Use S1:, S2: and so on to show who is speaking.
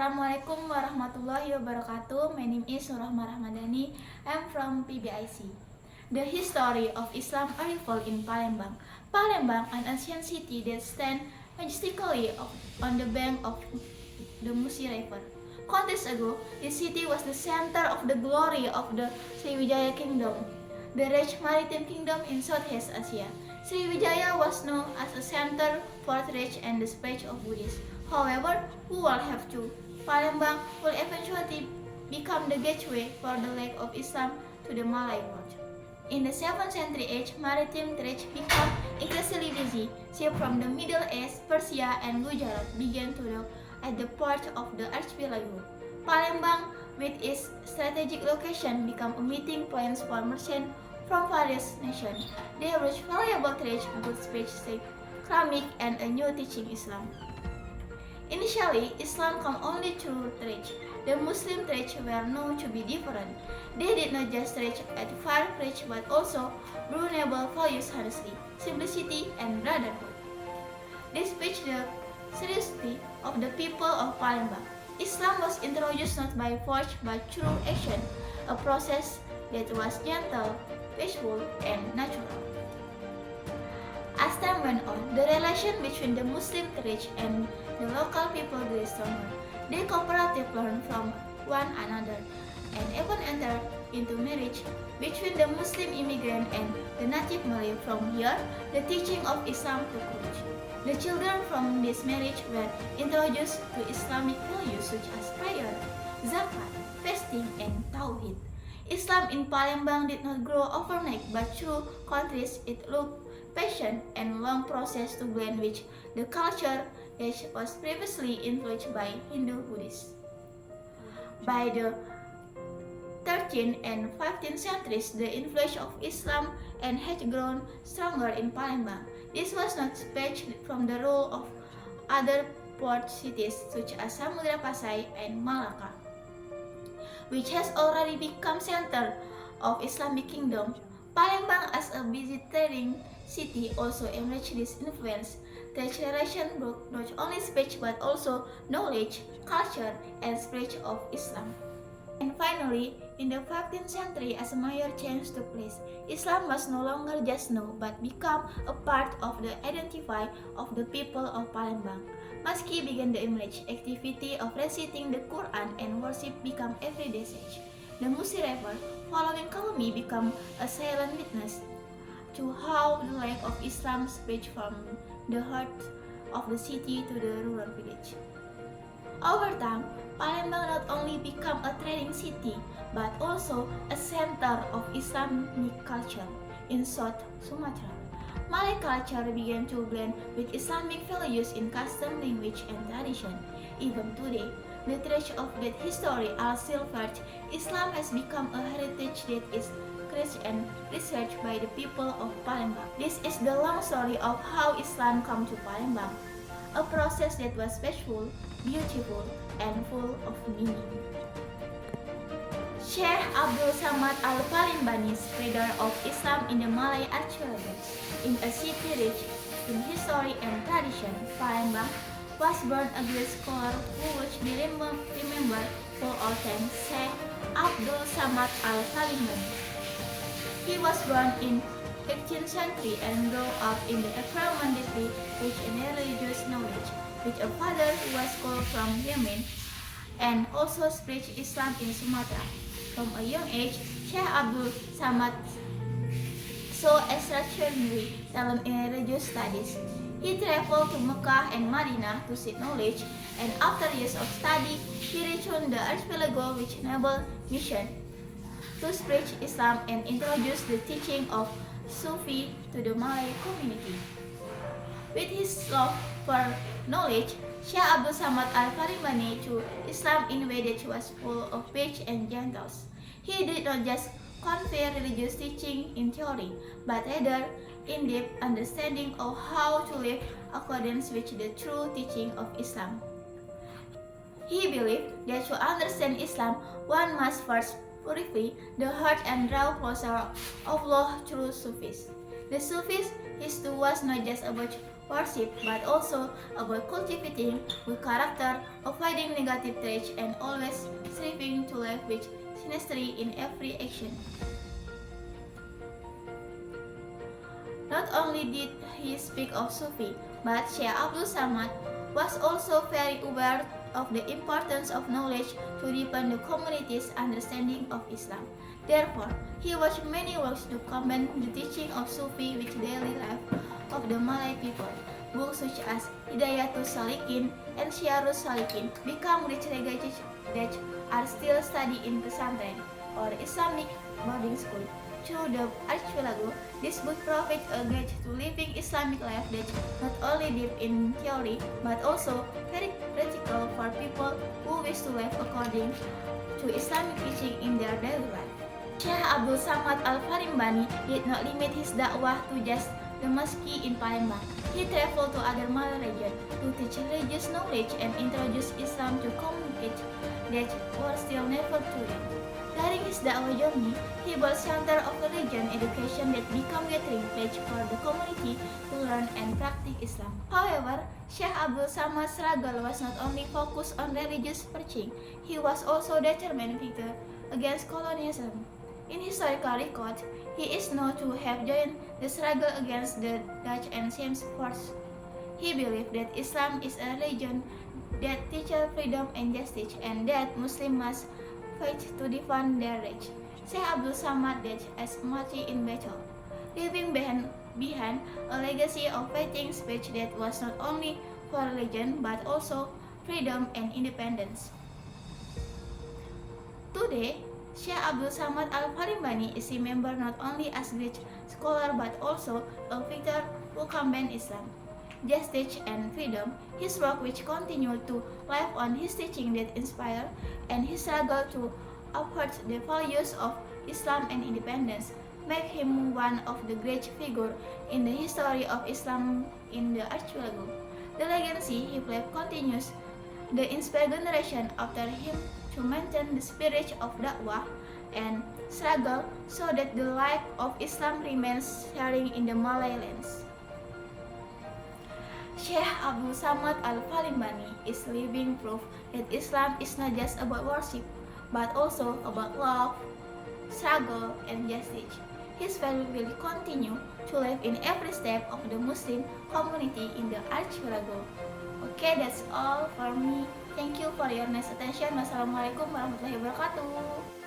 S1: Assalamualaikum warahmatullahi wabarakatuh. My name is Surahma Rahmadani. I'm from PBIC. The history of Islam arrival in Palembang. Palembang, an ancient city that stands majestically on the bank of the Musi River. Countless ago, this city was the center of the glory of the Sriwijaya Kingdom, the rich maritime kingdom in Southeast Asia. Sriwijaya was known as a center for trade and the spread of Buddhism. However, who will have to? Palembang will eventually become the gateway for the lake of Islam to the Malay world. In the 7th century age, maritime trade became increasingly busy. Ships from the Middle East, Persia, and Gujarat began to dock at the port of the archipelago. Palembang, with its strategic location, became a meeting point for merchants from various nations. They brought valuable trade, goods, speech, ceramic, and a new teaching Islam. Initially, Islam came only through trade. The Muslim trade were known to be different. They did not just trade at far reach but also brought noble values honestly, simplicity, and brotherhood. Despite the seriousness of the people of Palembang, Islam was introduced not by force but through action, a process that was gentle, peaceful, and natural. As time went on, the relation between the Muslim church and the local people grew stronger. They cooperatively learned from one another and even entered into marriage between the Muslim immigrant and the native Malay. From here, the teaching of Islam took root. The children from this marriage were introduced to Islamic values such as prayer, zakat, fasting, and tawhid. Islam in Palembang did not grow overnight, but through countries it took patient and long process to blend with the culture that was previously influenced by Hindu Buddhists. By the 13th and 15th centuries, the influence of Islam and had grown stronger in Palembang. This was not spared from the role of other port cities such as Samudra Pasai and Malacca, which has already become center of Islamic kingdom. Palembang as a busy trading city also enriched this influence. The generation brought not only speech but also knowledge, culture, and spirit of Islam. And finally, in the 15th century, as a major change took place, Islam was no longer just known but became a part of the identity of the people of Palembang. Mosque began to emerge, activity of reciting the Quran and worship became everyday usage. The Musi River, following Kalumi, became a silent witness to how the light of Islam spread from the heart of the city to the rural village. Over time, Palembang not only became a trading city, but also a center of Islamic culture in South Sumatra. Malay culture began to blend with Islamic values in custom, language, and tradition. Even today, the thread of that history are still felt. Islam has become a heritage that is cherished and researched by the people of Palembang. This is the long story of how Islam came to Palembang, a process that was peaceful, beautiful, and full of meaning. Sheikh Abdul Samad Al-Palimbani, spreader of Islam in the Malay archipelago, in a city rich in history and tradition, Palembang was born a great scholar who would be remembered for all time, Sheikh Abdul Samad Al-Palimbani. He was born in 15th century and grew up in the environment deeply rich in religious knowledge, with a father who was called from Yemen and also spread Islam in Sumatra. From a young age, Sheikh Abdul Samad saw extraordinary talent in religious studies. He traveled to Mecca and Madinah to seek knowledge, and after years of study, he returned the archipelago with noble mission to spread Islam and introduce the teaching of Sufi to the Malay community. With his love for knowledge, Sheikh Abdul Samad Al-Palimbani to Islam in a way that was full of peace and gentleness. He did not just convey religious teaching in theory, but rather in-depth understanding of how to live accordance with the true teaching of Islam. He believed that to understand Islam, one must first purify the heart and draw closer to Allah through Sufis. The Sufis' history was not just about worship but also about cultivating good character, avoiding negative traits, and always striving to live with sincerity in every action. Not only did he speak of Sufi, but Syekh Abdul Samad was also very aware of the importance of knowledge to deepen the community's understanding of Islam. Therefore, he wrote many works to combine the teaching of Sufi with daily life of the Malay people. Books such as Hidayatul Salikin and Syiarus Salikin become rich legacies that are still studied in pesantren or Islamic boarding school. Through the Archipelago, this book provides a guide to living Islamic life that not only deep in theory but also very practical for people who wish to live according to Islamic teaching in their daily life. Syekh Abdul Samad Al-Farimbani did not limit his dakwah to just the mosque in Palembang. He traveled to other Malay regions to teach religious knowledge and introduce Islam to communities that were still never to him. During his dakwah journey, he built Center of Religion Education that became gathering place for the community to learn and practice Islam. However, Syekh Abdul Samad's struggle was not only focused on religious preaching, he was also determined victor against colonialism. In historical record, he is known to have joined the struggle against the Dutch and Siamese force. He believed that Islam is a religion that teaches freedom and justice, and that Muslims must fight to defend their rights. Syekh Abdul Samad died as martyr in battle, leaving behind a legacy of fighting speech that was not only for religion but also freedom and independence. Today, Syekh Abdul Samad Al-Farimbani is remembered not only as great scholar but also a victor who combined Islam, justice, and freedom. His work, which continued to live on, his teaching that inspire, and his struggle to uphold the values of Islam and independence, make him one of the great figures in the history of Islam in the archipelago. The legacy he left continues the inspire generation after him to maintain the spirit of dakwah and struggle so that the light of Islam remains shining in the Malay lands. Syekh Abdul Samad Al-Farimbani is living proof that Islam is not just about worship but also about love, struggle, and justice. His value will continue to live in every step of the Muslim community in the archipelago. Okay, that's all for me. Thank you for your nice attention. Wassalamualaikum warahmatullahi wabarakatuh.